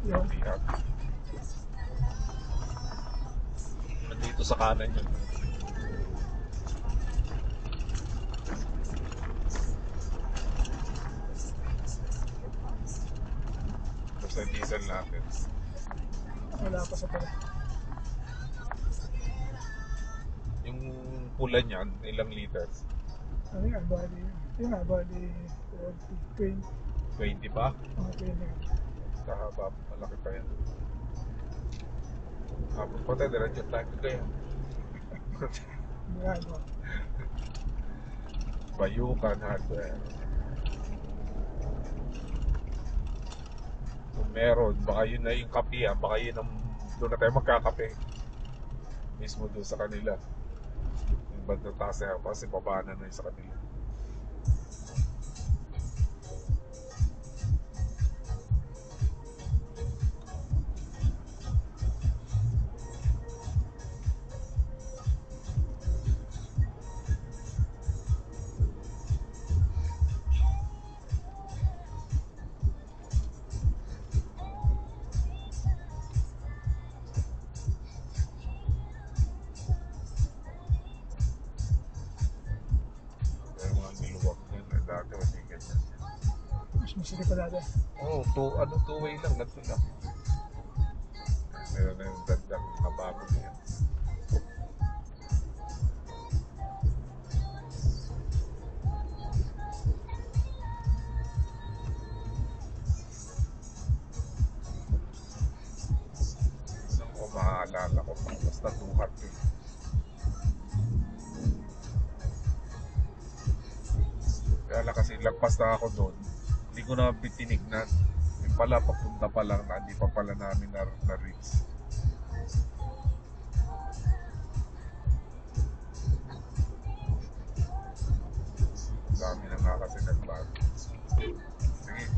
Yun. Nandito sa kanan yun. Basta diesel natin. Wala pa sa pala. Yung pula niyan, ilang liters? Ano nga, bali, yun nga, bali 40, 20 pa? 20. Kahaba, malaki pa yan. Hapon pa tayo, diretso tayo kaya. Ano, Bayukan, hardware. Kung meron, baka yun na yung kape, baka yun ang doon na tayo magkakape. Mismo doon sa kanila. Yung bandang taas na yan, kasi pabanan na yun sa kanila. Pero mga niluwag yun, dati hindi ganyan. mas masarap pa dati. Two-way lang, ganito lang. Meron na yung gandang nabago niya. Saan ko maaalala ko pa, basta tuhat yun. Kaya lang kasi lagpas na ako doon, hindi ko na tinignan. Yung pala, papunta pa lang na hindi pa pala namin na-reach. Dami na nga kasi nagbago. Sige,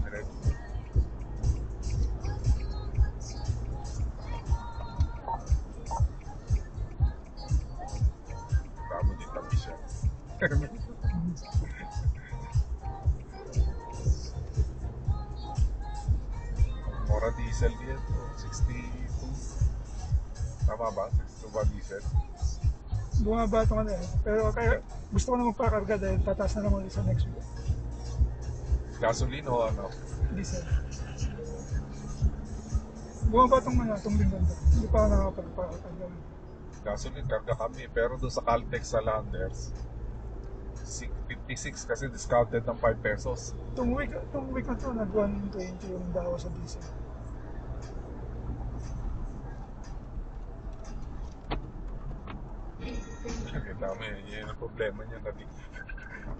diretso. Tama din tabi siya. Mora diesel yan. 62. Tama ba? 62 ba diesel? Bumaba ito ano eh. Pero kaya gusto ko na magpakarga dahil tataas na naman ulit sa next week. Gasoline o ano? Diesel. Bumaba itong ano, itong linggo. Hindi pa ako nakapagpakarga. Gasoline, karga kami. Pero doon sa Caltex sa Landers, 56 kasi discounted ng 5 pesos. Itong week na ito, nag-120 yung dawa sa diesel. Dami, yan ang problema niya.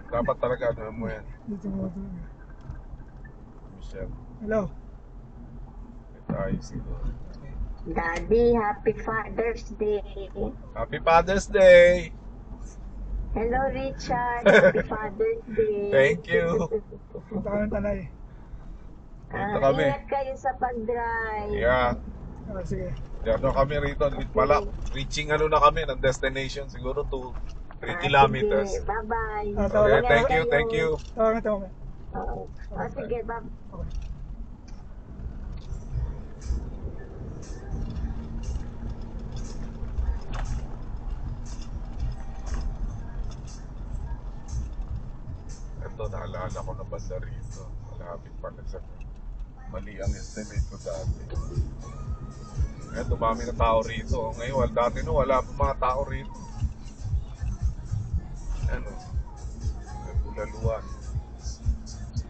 Dapat talaga ano mo yan. Dito mo ito. Michelle, Hello. tayo siguro. Daddy, happy Father's Day. Happy Father's Day! Hello, Richard. Happy Father's Day. Thank you! Punta ka ng Tanay. Dito kami. Ingat kayo sa pag-drive. Yeah. Sige. Dito kami rito. Reaching ano na kami ng destination. Siguro 3 kilometers. Sige, bye-bye. Okay, thank you. Tawagan ito mamaya. Oo. Sige, bye. Okay. Ito, naalala ko na banda rito. Malapit pala sa mali ang estimate ko dati. Ngayon, dumami na tao rito. Ngayon, dati no, wala pa mga tao rito. Ano? Bulaluan.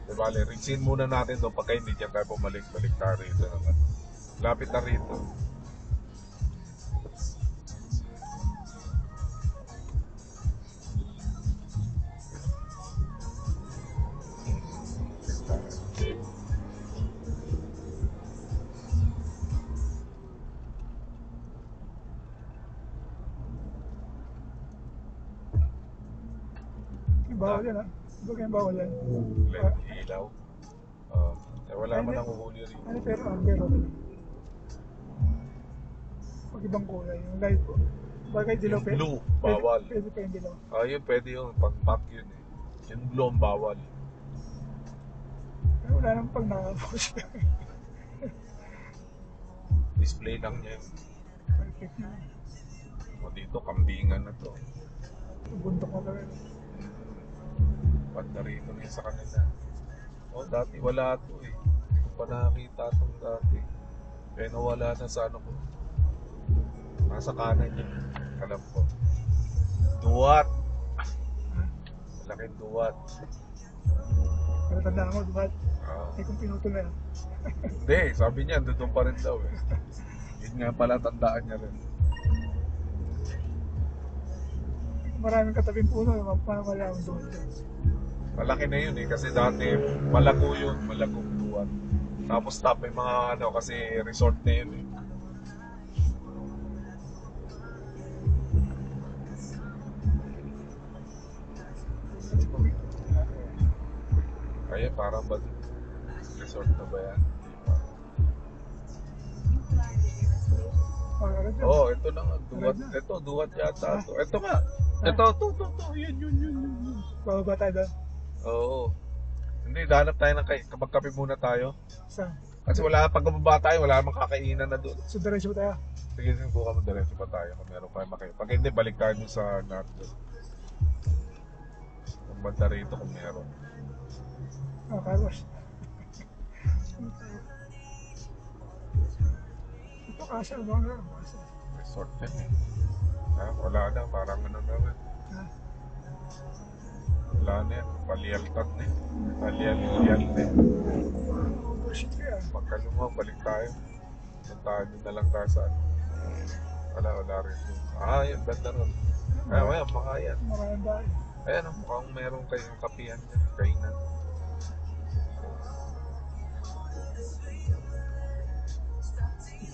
Diba, reachin muna natin doon pagka hindi dyan tayo bumalik-balik tayo rito. Lapit na rito. Bawal yan ha. Huwag kayong bawal yan. Ilaw. Wala man ang uhuli rito. Ano pero pero pag ibang kulay, yung light po. Bagay dilaw Yung blue, bawal. Pwede pa yung dilaw. Yun, pwede yun. Pag-pack yun eh. Yung blue ang bawal. Pero wala naman pag nakapos. display lang niya yun. Perfect na. O dito, kambingan na to. Bundok na talaga. Banda rito na yun sa kanila. O dati wala to eh. Hindi ko pa nakakita itong dati. Kaya nawala na sa ano ko. Nasa kanan niya. Alam ko. Duwat. Malaking duwat. Pero tandaan ko, diba? Ah. Ay kung pinutol na yan. Hindi, sabi niya, doon pa rin daw eh. Yun nga pala, tandaan niya rin. Maraming katabing puno, malamang doon. Malaki na yun eh, kasi dati malago yun, malagong duwan. Tapos top may mga ano, kasi resort na yun eh. Kaya parang ba resort na ba yan? Di ba? Oo, oh, ito na nga, duwat. Ito, duwat yata to. Ito nga. Ito, to. Yun. Bababa tayo doon. Oo. Hindi, dahanap tayo ng kapag-kape muna tayo. Saan? Kasi wala, pag bumaba tayo, wala namang kakainan na doon. So, diretso tayo. Sige, buka mo diretso pa tayo kung meron pa makain. Pag hindi, balik tayo dun sa Nardo. Kung banda rito kung meron. Oh, Carlos. Ito kasi, ano nga? Resort yan eh. Ah, wala na, parang ano naman. Wala na yan, palialtad na eh. Palial na eh. Bullshit kaya. Pagkalumang, balik tayo. Puntahan nyo na lang tayo sa ano. Wala rin. Ah, yun, banda ron. Ayan, mga yan. Maraming bahay. Ayan, mukhang meron kayong kapihan dyan, kainan.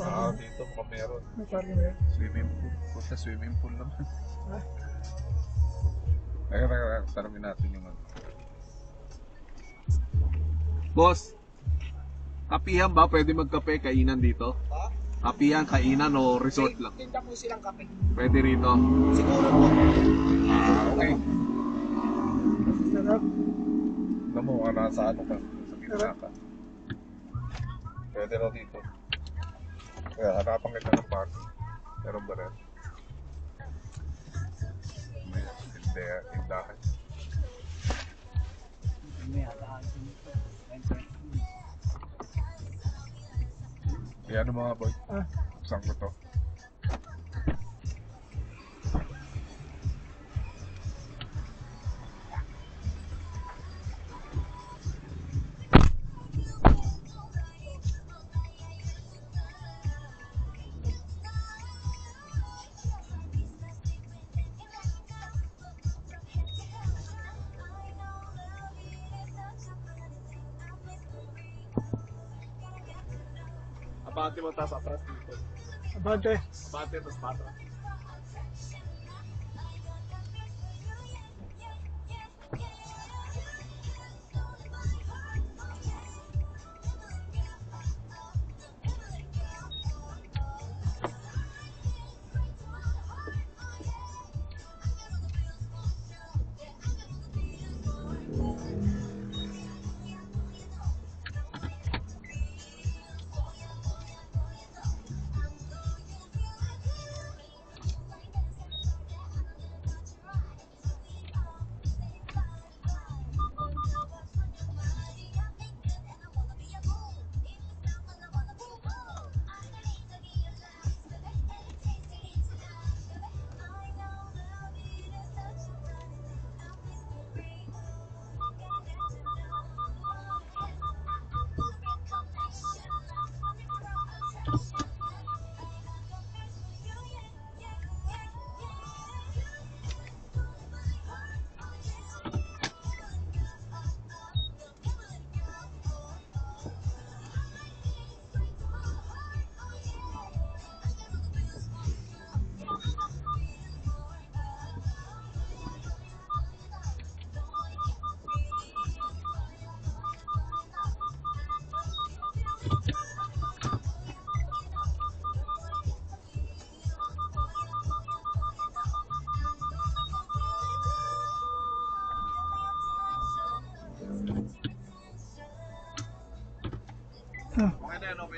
Ah, dito mukhang meron. May parking ba yan? Swimming pool. Punta swimming pool naman. Ha? Ay, tanongin natin yung ano. Boss, kapihan ba? Pwede magkape, kainan dito? Ha? Kapihan, kainan o resort lang? Tinda po silang kape. Pwede rito. Siguro po. Ah, okay. Sarap. Alam mo, nasa ano ka? Sa gitna ka. Pwede raw dito. Kaya harapan kita ng parking. Meron ba rin? May tindahan. Yan ano mga boy. Ah, Saan ko to? Abante mo taas atras dito. abante. Abante, tapos patras.